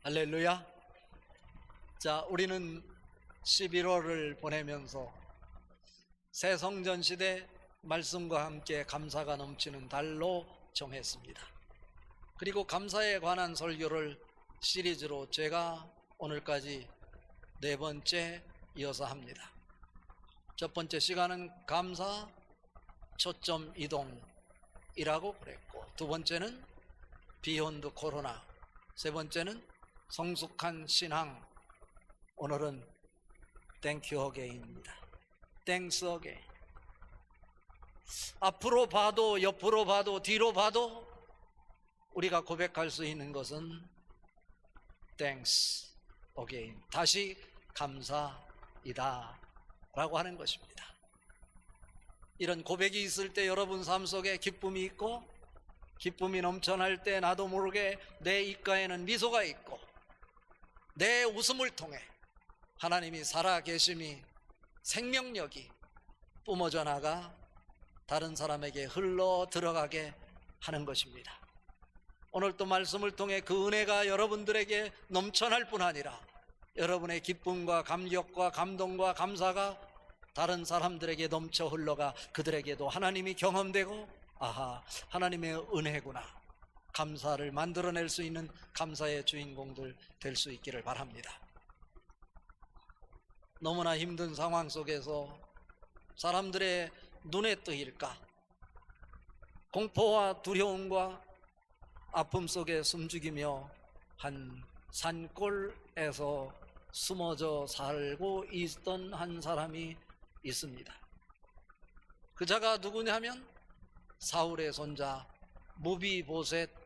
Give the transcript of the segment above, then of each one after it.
할렐루야. 자, 우리는 11월을 보내면서 새 성전 시대 말씀과 함께 감사가 넘치는 달로 정했습니다. 그리고 감사에 관한 설교를 시리즈로 제가 오늘까지 4번째 이어서 합니다. 첫 번째 시간은 감사 초점 이동이라고 그랬고, 두 번째는 비욘드 코로나, 세 번째는 성숙한 신앙, 오늘은 땡큐 어게인입니다. 땡스 어게인. 앞으로 봐도 옆으로 봐도 뒤로 봐도 우리가 고백할 수 있는 것은 땡스 어게인, 다시 감사이다 라고 하는 것입니다. 이런 고백이 있을 때 여러분 삶 속에 기쁨이 있고, 기쁨이 넘쳐날 때 나도 모르게 내 입가에는 미소가 있고, 내 웃음을 통해 하나님이 살아계심이, 생명력이 뿜어져 나가 다른 사람에게 흘러 들어가게 하는 것입니다. 오늘 또 말씀을 통해 그 은혜가 여러분들에게 넘쳐날 뿐 아니라 여러분의 기쁨과 감격과 감동과 감사가 다른 사람들에게 넘쳐 흘러가 그들에게도 하나님이 경험되고, 아하, 하나님의 은혜구나, 감사를 만들어낼 수 있는 감사의 주인공들 될 수 있기를 바랍니다. 너무나 힘든 상황 속에서 사람들의 눈에 뜨일까, 공포와 두려움과 아픔 속에 숨죽이며 한 산골에서 숨어져 살고 있던 한 사람이 있습니다. 그 자가 누구냐면 사울의 손자 무비보셋입니다.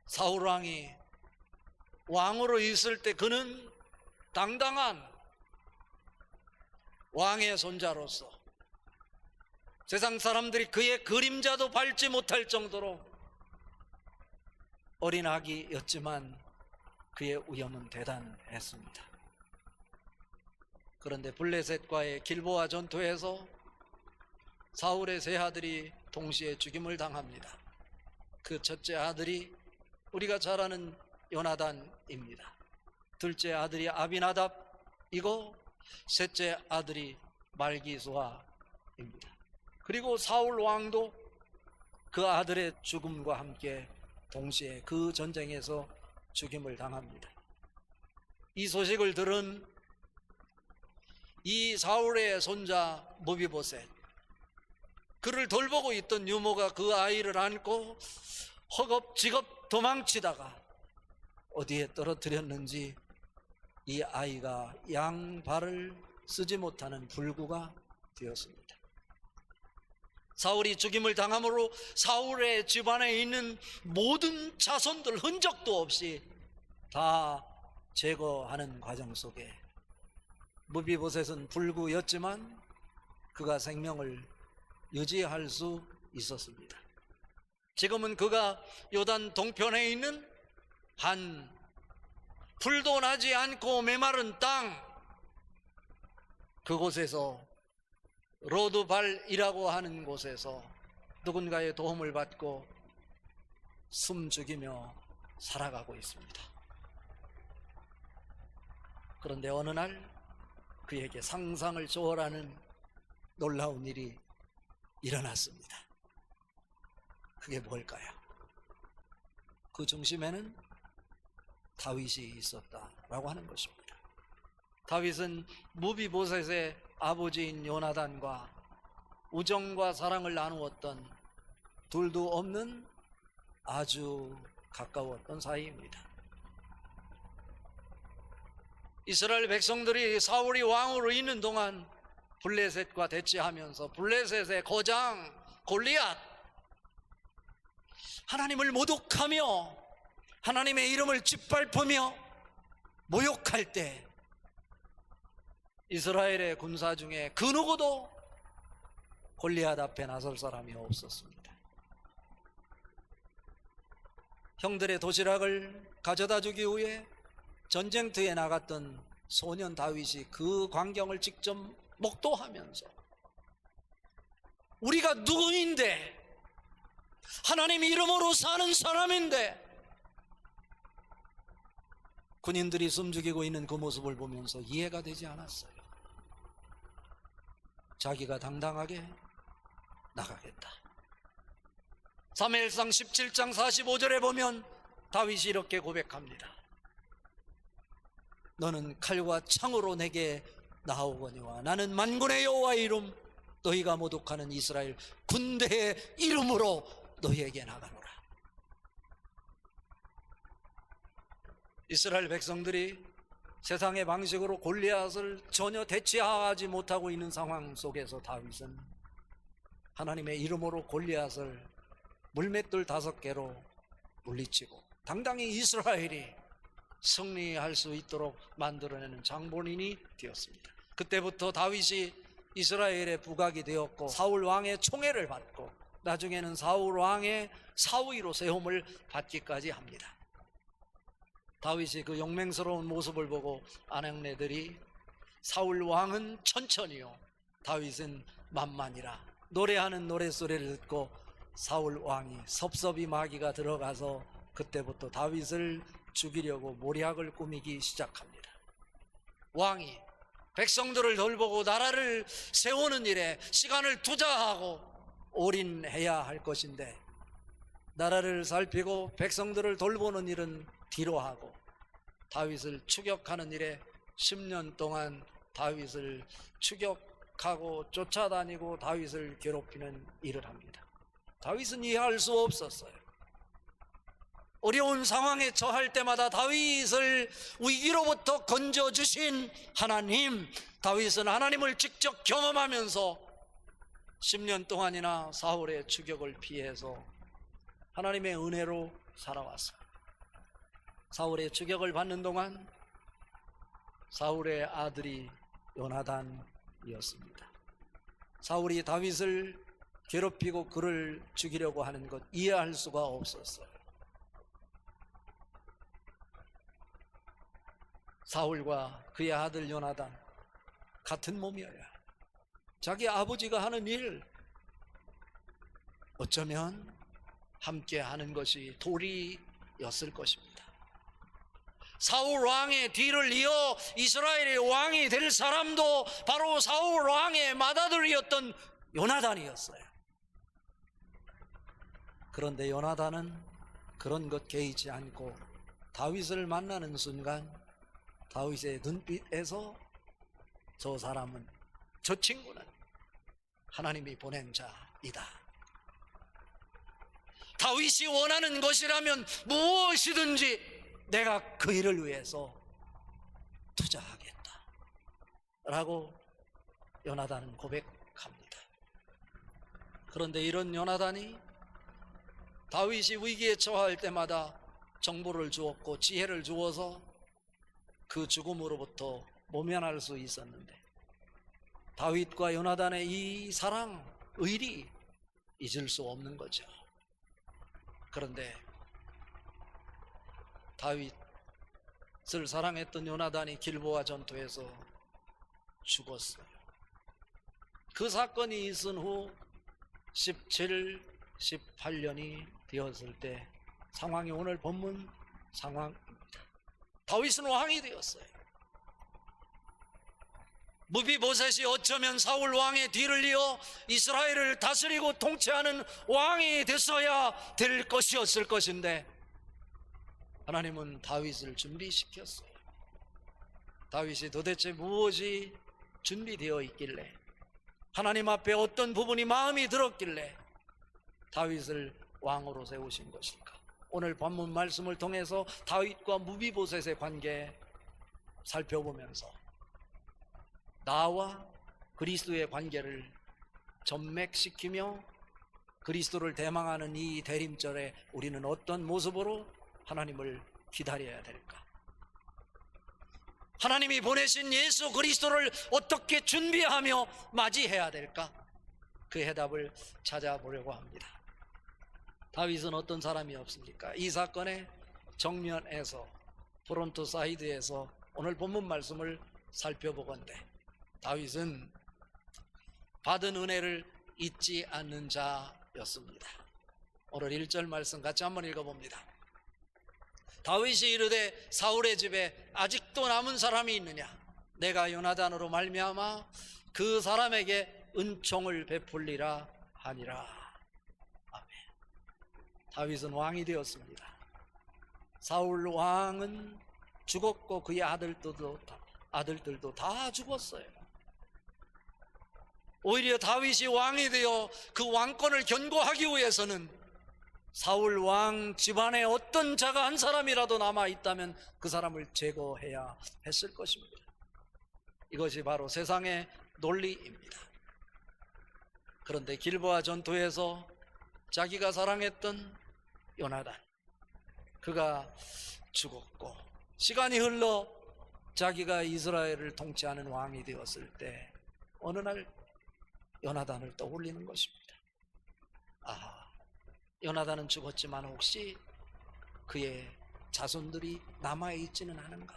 사울 왕이 왕으로 있을 때 그는 당당한 왕의 손자로서 세상 사람들이 그의 그림자도 밟지 못할 정도로 어린 아기였지만 그의 위엄은 대단했습니다. 그런데 블레셋과의 길보아 전투에서 사울의 세 아들이 동시에 죽임을 당합니다. 그 첫째 아들이 우리가 잘 아는 요나단입니다. 둘째 아들이 아비나답이고 셋째 아들이 말기수아입니다. 그리고 사울 왕도 그 아들의 죽음과 함께 동시에 그 전쟁에서 죽임을 당합니다. 이 소식을 들은 이 사울의 손자 무비보셋, 그를 돌보고 있던 유모가 그 아이를 안고 허겁지겁 도망치다가 어디에 떨어뜨렸는지 이 아이가 양발을 쓰지 못하는 불구가 되었습니다. 사울이 죽임을 당함으로 사울의 집안에 있는 모든 자손들 흔적도 없이 다 제거하는 과정 속에 무비보셋은 불구였지만 그가 생명을 유지할 수 있었습니다. 지금은 그가 요단 동편에 있는 한 풀도 나지 않고 메마른 땅, 그곳에서 로드발이라고 하는 곳에서 누군가의 도움을 받고 숨죽이며 살아가고 있습니다. 그런데 어느 날 그에게 상상을 초월하는 놀라운 일이 일어났습니다. 그게 뭘까요? 그 중심에는 다윗이 있었다라고 하는 것입니다. 다윗은 무비보셋의 아버지인 요나단과 우정과 사랑을 나누었던, 둘도 없는 아주 가까웠던 사이입니다. 이스라엘 백성들이 사울이 왕으로 있는 동안 블레셋과 대치하면서 블레셋의 거장 골리앗, 하나님을 모독하며 하나님의 이름을 짓밟으며 모욕할 때 이스라엘의 군사 중에 그 누구도 골리앗 앞에 나설 사람이 없었습니다. 형들의 도시락을 가져다 주기 위해 전쟁터에 나갔던 소년 다윗이 그 광경을 직접 목도하면서 우리가 누구인데, 하나님 이름으로 사는 사람인데 군인들이 숨죽이고 있는 그 모습을 보면서 이해가 되지 않았어요. 자기가 당당하게 나가겠다. 사무엘상 17장 45절에 보면 다윗이 이렇게 고백합니다. 너는 칼과 창으로 내게 나오거니와 나는 만군의 여호와의 이름 너희가 모독하는 이스라엘 군대의 이름으로 너희에게 나가노라. 이스라엘 백성들이 세상의 방식으로 골리앗을 전혀 대치하지 못하고 있는 상황 속에서 다윗은 하나님의 이름으로 골리앗을 물맷돌 5개로 물리치고 당당히 이스라엘이 승리할 수 있도록 만들어내는 장본인이 되었습니다. 그때부터 다윗이 이스라엘의 부각이 되었고 사울 왕의 총애를 받고 나중에는 사울 왕의 사위로 세움을 받기까지 합니다. 다윗이 그 용맹스러운 모습을 보고 아낙네들이 사울 왕은 천천히요 다윗은 만만이라 노래하는 노랫소리를 듣고 사울 왕이 섭섭이 마귀가 들어가서 그때부터 다윗을 죽이려고 모략을 꾸미기 시작합니다. 왕이 백성들을 돌보고 나라를 세우는 일에 시간을 투자하고 올인해야 할 것인데 나라를 살피고 백성들을 돌보는 일은 뒤로 하고 다윗을 추격하는 일에 10년 동안 다윗을 추격하고 쫓아다니고 다윗을 괴롭히는 일을 합니다. 다윗은 이해할 수 없었어요. 어려운 상황에 처할 때마다 다윗을 위기로부터 건져주신 하나님, 다윗은 하나님을 직접 경험하면서 10년 동안이나 사울의 추격을 피해서 하나님의 은혜로 살아왔어요. 사울의 추격을 받는 동안 사울의 아들이 요나단이었습니다. 사울이 다윗을 괴롭히고 그를 죽이려고 하는 것 이해할 수가 없었어요. 사울과 그의 아들 요나단 같은 몸이어야 자기 아버지가 하는 일 어쩌면 함께 하는 것이 도리였을 것입니다. 사울 왕의 뒤를 이어 이스라엘의 왕이 될 사람도 바로 사울 왕의 맏아들이었던 요나단이었어요. 그런데 요나단은 그런 것 개의치 않고 다윗을 만나는 순간 다윗의 눈빛에서 저 사람은, 저 친구는 하나님이 보낸 자이다. 다윗이 원하는 것이라면 무엇이든지 내가 그 일을 위해서 투자하겠다 라고 요나단은 고백합니다. 그런데 이런 요나단이 다윗이 위기에 처할 때마다 정보를 주었고 지혜를 주어서 그 죽음으로부터 모면할 수 있었는데 다윗과 요나단의 이 사랑, 의리 잊을 수 없는 거죠. 그런데 다윗을 사랑했던 요나단이 길보아 전투에서 죽었어요. 그 사건이 있은 후 17, 18년이 되었을 때 상황이 오늘 본문 상황입니다. 다윗은 왕이 되었어요. 무비보셋이 어쩌면 사울 왕의 뒤를 이어 이스라엘을 다스리고 통치하는 왕이 됐어야 될 것이었을 것인데 하나님은 다윗을 준비시켰어요. 다윗이 도대체 무엇이 준비되어 있길래, 하나님 앞에 어떤 부분이 마음이 들었길래 다윗을 왕으로 세우신 것일까? 오늘 본문 말씀을 통해서 다윗과 무비보셋의 관계 살펴보면서 나와 그리스도의 관계를 전맥시키며 그리스도를 대망하는 이 대림절에 우리는 어떤 모습으로 하나님을 기다려야 될까? 하나님이 보내신 예수 그리스도를 어떻게 준비하며 맞이해야 될까? 그 해답을 찾아보려고 합니다. 다윗은 어떤 사람이었습니까? 이 사건의 정면에서, 프론트 사이드에서 오늘 본문 말씀을 살펴보건대 다윗은 받은 은혜를 잊지 않는 자였습니다. 오늘 1절 말씀 같이 한번 읽어봅니다. 다윗이 이르되 사울의 집에 아직도 남은 사람이 있느냐? 내가 요나단으로 말미암아 그 사람에게 은총을 베풀리라 하니라. 아멘. 다윗은 왕이 되었습니다. 사울 왕은 죽었고 그의 아들들도 다 죽었어요. 오히려 다윗이 왕이 되어 그 왕권을 견고하기 위해서는 사울 왕 집안에 어떤 자가 한 사람이라도 남아 있다면 그 사람을 제거해야 했을 것입니다. 이것이 바로 세상의 논리입니다. 그런데 길보아 전투에서 자기가 사랑했던 요나단, 그가 죽었고 시간이 흘러 자기가 이스라엘을 통치하는 왕이 되었을 때 어느 날 요나단을 떠올리는 것입니다. 요나단은 죽었지만 혹시 그의 자손들이 남아있지는 않은가?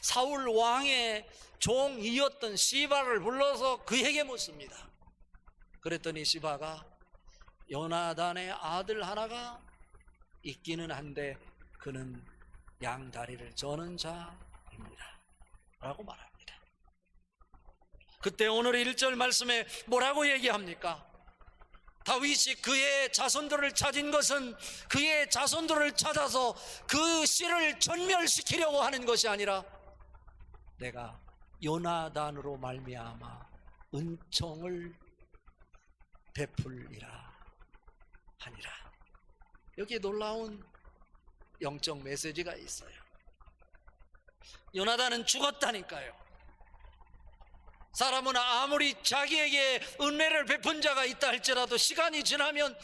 사울 왕의 종이었던 시바를 불러서 그에게 묻습니다. 그랬더니 시바가 요나단의 아들 하나가 있기는 한데 그는 양다리를 저는 자입니다 라고 말합니다. 그때 오늘 1절 말씀에 뭐라고 얘기합니까? 다윗이 그의 자손들을 찾은 것은 그의 자손들을 찾아서 그 씨를 전멸시키려고 하는 것이 아니라 내가 요나단으로 말미암아 은총을 베풀리라 하니라. 여기에 놀라운 영적 메시지가 있어요. 요나단은 죽었다니까요. 사람은 아무리 자기에게 은혜를 베푼 자가 있다 할지라도 시간이 지나면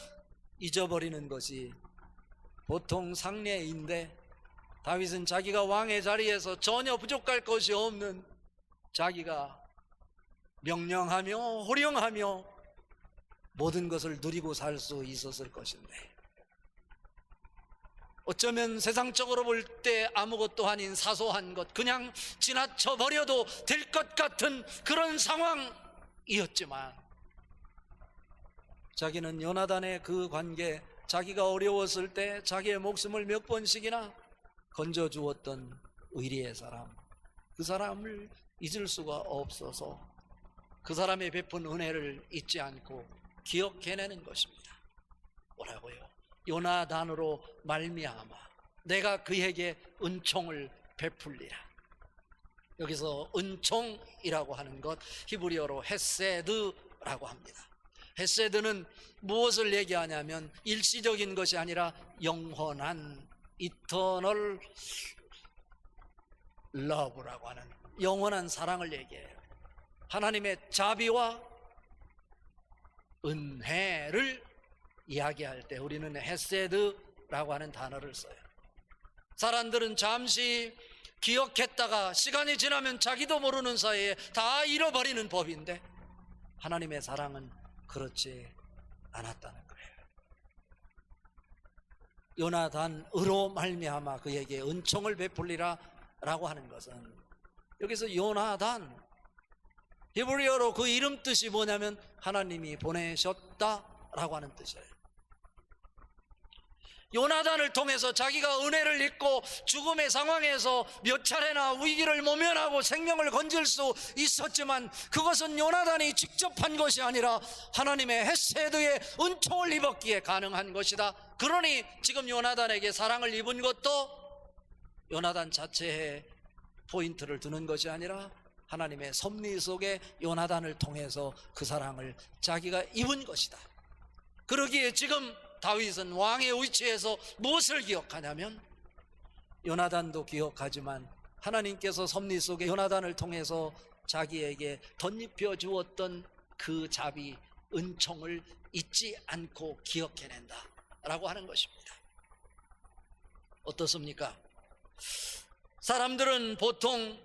잊어버리는 것이 보통 상례인데, 다윗은 자기가 왕의 자리에서 전혀 부족할 것이 없는, 자기가 명령하며 호령하며 모든 것을 누리고 살 수 있었을 것인데, 어쩌면 세상적으로 볼 때 아무것도 아닌 사소한 것, 그냥 지나쳐 버려도 될 것 같은 그런 상황이었지만, 자기는 요나단의 그 관계, 자기가 어려웠을 때 자기의 목숨을 몇 번씩이나 건져주었던 의리의 사람, 그 사람을 잊을 수가 없어서 그 사람의 베푼 은혜를 잊지 않고 기억해내는 것입니다. 뭐라고요? 요나단으로 말미암아 내가 그에게 은총을 베풀리라. 여기서 은총이라고 하는 것, 히브리어로 헤세드라고 합니다. 헤세드는 무엇을 얘기하냐면 일시적인 것이 아니라 영원한 이터널 러브라고 하는 영원한 사랑을 얘기해요. 하나님의 자비와 은혜를 이야기할 때 우리는 헤세드라고 하는 단어를 써요. 사람들은 잠시 기억했다가 시간이 지나면 자기도 모르는 사이에 다 잃어버리는 법인데, 하나님의 사랑은 그렇지 않았다는 거예요. 요나단으로 말미암아 그에게 은총을 베풀리라 라고 하는 것은, 여기서 요나단, 히브리어로 그 이름 뜻이 뭐냐면 하나님이 보내셨다 라고 하는 뜻이에요. 요나단을 통해서 자기가 은혜를 입고 죽음의 상황에서 몇 차례나 위기를 모면하고 생명을 건질 수 있었지만, 그것은 요나단이 직접 한 것이 아니라 하나님의 헤세드의 은총을 입었기에 가능한 것이다. 그러니 지금 요나단에게 사랑을 입은 것도 요나단 자체에 포인트를 두는 것이 아니라 하나님의 섭리 속에 요나단을 통해서 그 사랑을 자기가 입은 것이다. 그러기에 지금 다윗은 왕의 위치에서 무엇을 기억하냐면, 요나단도 기억하지만 하나님께서 섭리 속에 요나단을 통해서 자기에게 덧입혀 주었던 그 자비, 은총을 잊지 않고 기억해낸다 라고 하는 것입니다. 어떻습니까? 사람들은 보통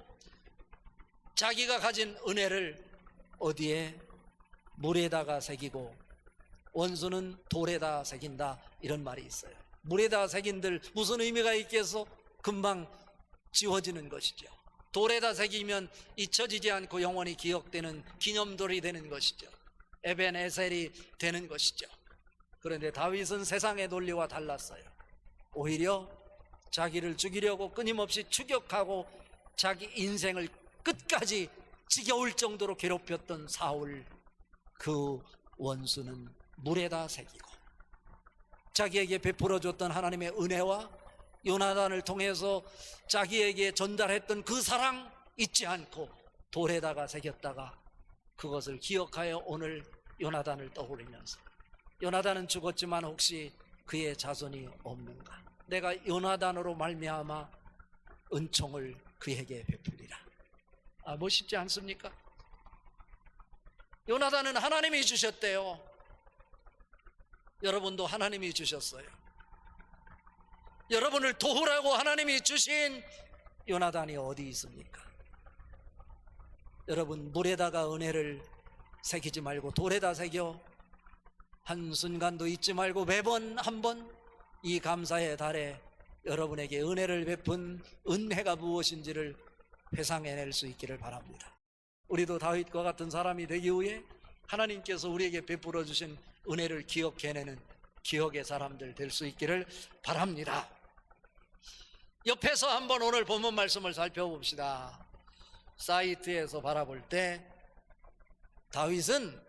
자기가 가진 은혜를 어디에? 물에다가 새기고 원수는 돌에다 새긴다, 이런 말이 있어요. 물에다 새긴들 무슨 의미가 있겠어? 금방 지워지는 것이죠. 돌에다 새기면 잊혀지지 않고 영원히 기억되는 기념돌이 되는 것이죠. 에벤에셀이 되는 것이죠. 그런데 다윗은 세상의 논리와 달랐어요. 오히려 자기를 죽이려고 끊임없이 추격하고 자기 인생을 끝까지 지겨울 정도로 괴롭혔던 사울, 그 원수는 물에다 새기고, 자기에게 베풀어줬던 하나님의 은혜와 요나단을 통해서 자기에게 전달했던 그 사랑 잊지 않고 돌에다가 새겼다가 그것을 기억하여 오늘 요나단을 떠올리면서, 요나단은 죽었지만 혹시 그의 자손이 없는가? 내가 요나단으로 말미암아 은총을 그에게 베풀리라. 멋있지 않습니까? 요나단은 하나님이 주셨대요. 여러분도 하나님이 주셨어요. 여러분을 도우라고 하나님이 주신 요나단이 어디 있습니까? 여러분, 물에다가 은혜를 새기지 말고 돌에다 새겨 한순간도 잊지 말고 매번 한 번 이 감사의 달에 여러분에게 은혜를 베푼 은혜가 무엇인지를 회상해낼 수 있기를 바랍니다. 우리도 다윗과 같은 사람이 되기 위해 하나님께서 우리에게 베풀어 주신 은혜를 기억해내는 기억의 사람들 될 수 있기를 바랍니다. 옆에서 한번 오늘 본문 말씀을 살펴봅시다. 사이트에서 바라볼 때 다윗은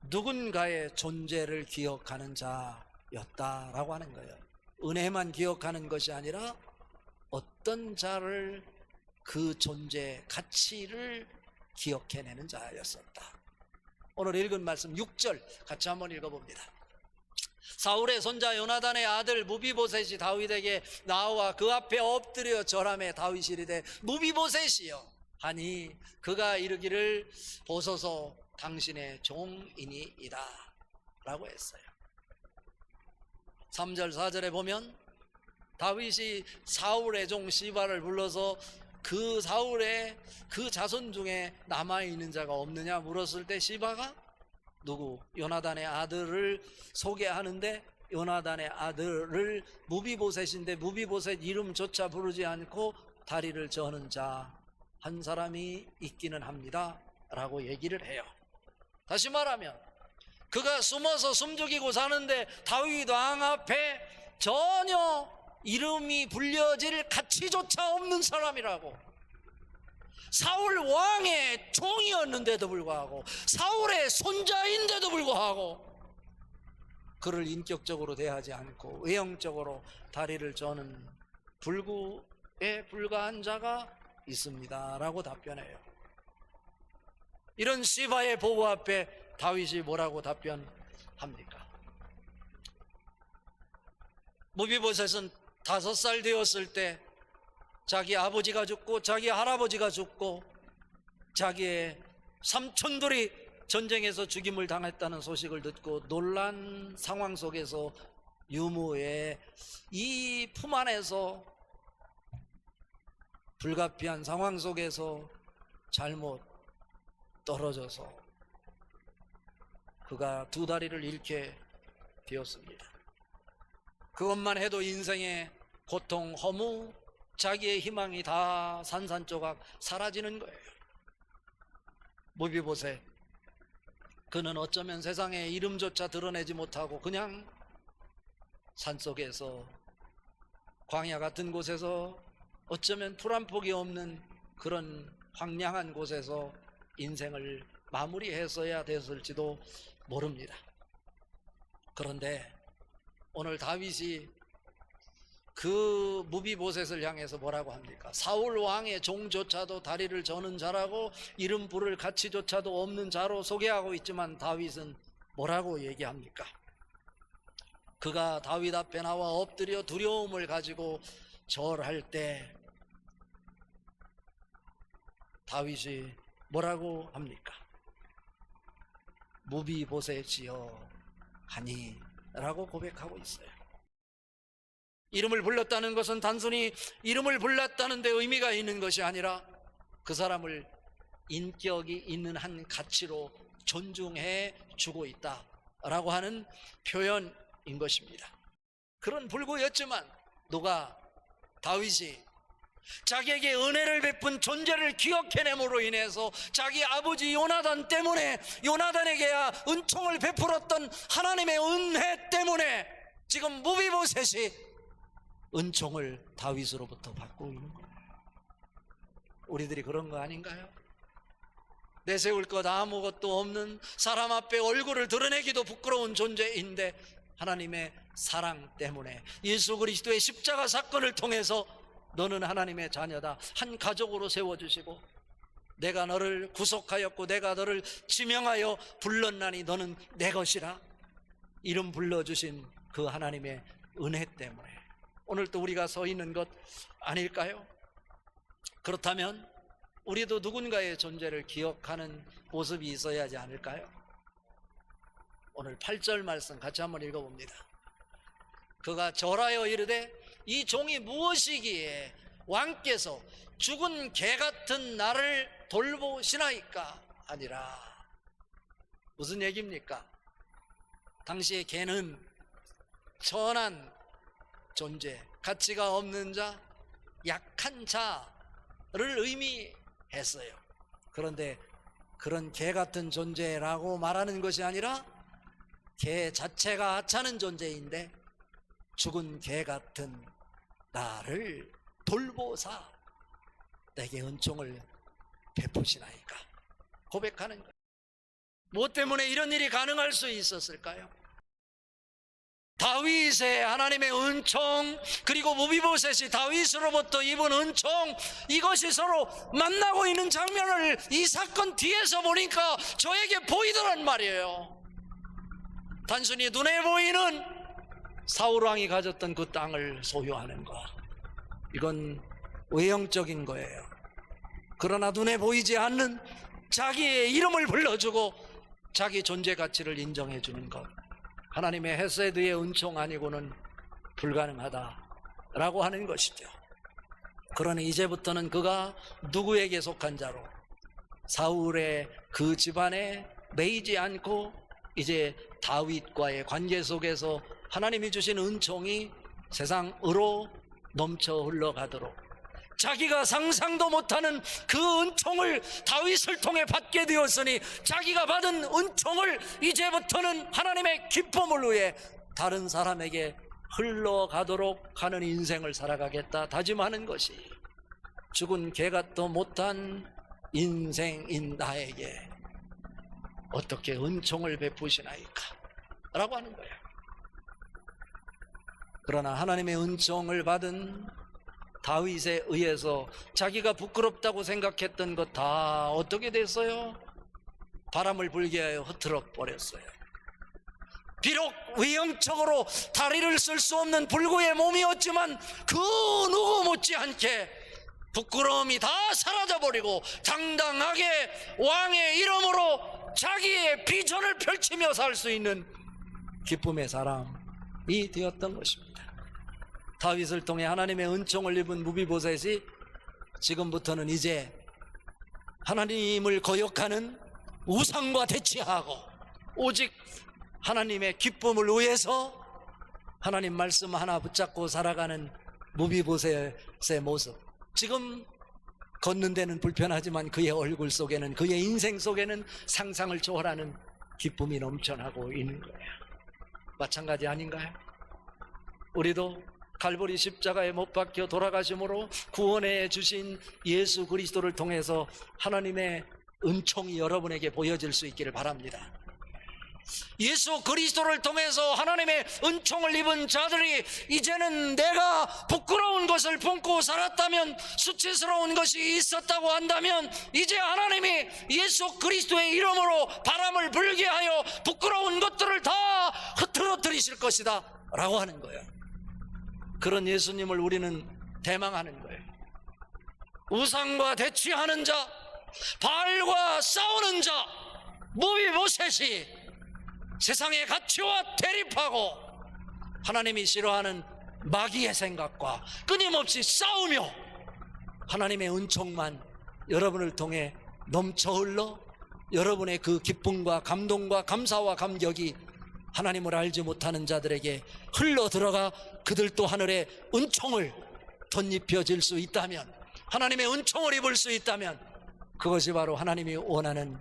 누군가의 존재를 기억하는 자였다라고 하는 거예요. 은혜만 기억하는 것이 아니라 어떤 자를, 그 존재 가치를 기억해내는 자였었다. 오늘 읽은 말씀 6절 같이 한번 읽어봅니다. 사울의 손자 요나단의 아들 무비보셋이 다윗에게 나와 그 앞에 엎드려 절하매 다윗이 이르되 무비보셋이여 하니 그가 이르기를 보소서 당신의 종이니이다 라고 했어요. 3절 4절에 보면 다윗이 사울의 종 시바를 불러서 그 사울의 그 자손 중에 남아있는 자가 없느냐 물었을 때 시바가 누구? 요나단의 아들을 소개하는데 요나단의 아들을 무비보셋인데 무비보셋 이름조차 부르지 않고 다리를 저는 자 한 사람이 있기는 합니다 라고 얘기를 해요. 다시 말하면 그가 숨어서 숨죽이고 사는데 다윗 왕 앞에 전혀 이름이 불려질 가치조차 없는 사람이라고, 사울 왕의 종이었는데도 불구하고 사울의 손자인데도 불구하고 그를 인격적으로 대하지 않고 외형적으로 다리를 저는 불구에 불과한 자가 있습니다 라고 답변해요. 이런 시바의 보고 앞에 다윗이 뭐라고 답변합니까? 무비보셋은 5살 되었을 때 자기 아버지가 죽고 자기 할아버지가 죽고 자기의 삼촌들이 전쟁에서 죽임을 당했다는 소식을 듣고 놀란 상황 속에서 유모의 이 품 안에서 불가피한 상황 속에서 잘못 떨어져서 그가 2다리를 잃게 되었습니다. 그것만 해도 인생의 고통, 허무, 자기의 희망이 다 산산조각 사라지는 거예요. 무비보셋, 그는 어쩌면 세상에 이름조차 드러내지 못하고 그냥 산속에서 광야 같은 곳에서 어쩌면 풀 한 폭이 없는 그런 황량한 곳에서 인생을 마무리했어야 됐을지도 모릅니다. 그런데 오늘 다윗이 그 무비보셋을 향해서 뭐라고 합니까? 사울 왕의 종조차도 다리를 저는 자라고 이름 부를 가치조차도 없는 자로 소개하고 있지만 다윗은 뭐라고 얘기합니까? 그가 다윗 앞에 나와 엎드려 두려움을 가지고 절할 때 다윗이 뭐라고 합니까? 무비보셋이여 하니 라고 고백하고 있어요. 이름을 불렀다는 것은 단순히 이름을 불렀다는 데 의미가 있는 것이 아니라 그 사람을 인격이 있는 한 가치로 존중해 주고 있다라고 하는 표현인 것입니다. 그런 불구였지만 누가? 다윗이 자기에게 은혜를 베푼 존재를 기억해냄으로 인해서 자기 아버지 요나단 때문에, 요나단에게야 은총을 베풀었던 하나님의 은혜 때문에 지금 무비보셋이 은총을 다윗으로부터 받고 있는 거예요. 우리들이 그런 거 아닌가요? 내세울 것 아무것도 없는, 사람 앞에 얼굴을 드러내기도 부끄러운 존재인데 하나님의 사랑 때문에 예수 그리스도의 십자가 사건을 통해서 너는 하나님의 자녀다, 한 가족으로 세워주시고 내가 너를 구속하였고 내가 너를 지명하여 불렀나니 너는 내 것이라 이름 불러주신 그 하나님의 은혜 때문에 오늘 또 우리가 서 있는 것 아닐까요? 그렇다면 우리도 누군가의 존재를 기억하는 모습이 있어야 하지 않을까요? 오늘 8절 말씀 같이 한번 읽어봅니다. 그가 절하여 이르되 이 종이 무엇이기에 왕께서 죽은 개 같은 나를 돌보시나이까 아니라. 무슨 얘기입니까? 당시의 개는 천한 존재, 가치가 없는 자, 약한 자를 의미했어요. 그런데 그런 개 같은 존재라고 말하는 것이 아니라 개 자체가 하찮은 존재인데 죽은 개 같은 나를 돌보사 내게 은총을 베푸시나이까 고백하는 거예요. 무엇 때문에 이런 일이 가능할 수 있었을까요? 다윗의 하나님의 은총, 그리고 무비보셋이 다윗으로부터 입은 은총, 이것이 서로 만나고 있는 장면을 이 사건 뒤에서 보니까 저에게 보이더란 말이에요. 단순히 눈에 보이는 사울왕이 가졌던 그 땅을 소유하는 것, 이건 외형적인 거예요. 그러나 눈에 보이지 않는 자기의 이름을 불러주고 자기 존재 가치를 인정해 주는 것, 하나님의 헤세드의 은총 아니고는 불가능하다라고 하는 것이죠. 그러니 이제부터는 그가 누구에게 속한 자로, 사울의 그 집안에 매이지 않고 이제 다윗과의 관계 속에서 하나님이 주신 은총이 세상으로 넘쳐 흘러가도록, 자기가 상상도 못하는 그 은총을 다윗을 통해 받게 되었으니 자기가 받은 은총을 이제부터는 하나님의 기쁨을 위해 다른 사람에게 흘러가도록 하는 인생을 살아가겠다 다짐하는 것이 죽은 개같도 못한 인생인 나에게 어떻게 은총을 베푸시나이까 라고 하는 거예요. 그러나 하나님의 은총을 받은 다윗에 의해서 자기가 부끄럽다고 생각했던 것 다 어떻게 됐어요? 바람을 불게 하여 흐트러 버렸어요. 비록 외형적으로 다리를 쓸 수 없는 불구의 몸이었지만 그 누구 못지않게 부끄러움이 다 사라져버리고 당당하게 왕의 이름으로 자기의 비전을 펼치며 살 수 있는 기쁨의 사람이 되었던 것입니다. 다윗을 통해 하나님의 은총을 입은 무비보셋이 지금부터는 이제 하나님을 거역하는 우상과 대치하고 오직 하나님의 기쁨을 위해서 하나님 말씀 하나 붙잡고 살아가는 무비보셋의 모습, 지금 걷는 데는 불편하지만 그의 얼굴 속에는, 그의 인생 속에는 상상을 초월하는 기쁨이 넘쳐나고 있는 거예요. 마찬가지 아닌가요? 우리도 갈보리 십자가에 못 박혀 돌아가심으로 구원해 주신 예수 그리스도를 통해서 하나님의 은총이 여러분에게 보여질 수 있기를 바랍니다. 예수 그리스도를 통해서 하나님의 은총을 입은 자들이 이제는 내가 부끄러운 것을 품고 살았다면, 수치스러운 것이 있었다고 한다면 이제 하나님이 예수 그리스도의 이름으로 바람을 불게 하여 부끄러운 것들을 다 흐트러뜨리실 것이다 라고 하는 거예요. 그런 예수님을 우리는 대망하는 거예요. 우상과 대치하는 자, 바알과 싸우는 자 무비보셋이 세상의 가치와 대립하고 하나님이 싫어하는 마귀의 생각과 끊임없이 싸우며 하나님의 은총만 여러분을 통해 넘쳐 흘러 여러분의 그 기쁨과 감동과 감사와 감격이 하나님을 알지 못하는 자들에게 흘러 들어가 그들도 하늘의 은총을 덧입혀질 수 있다면, 하나님의 은총을 입을 수 있다면 그것이 바로 하나님이 원하는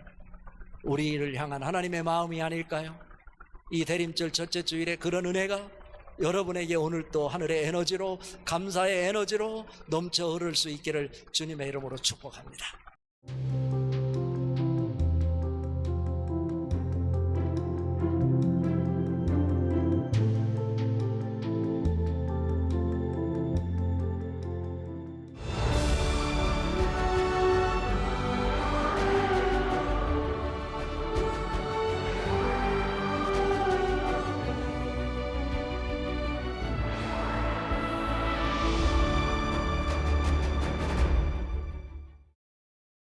우리를 향한 하나님의 마음이 아닐까요? 이 대림절 첫째 주일에 그런 은혜가 여러분에게 오늘 또 하늘의 에너지로, 감사의 에너지로 넘쳐 흐를 수 있기를 주님의 이름으로 축복합니다.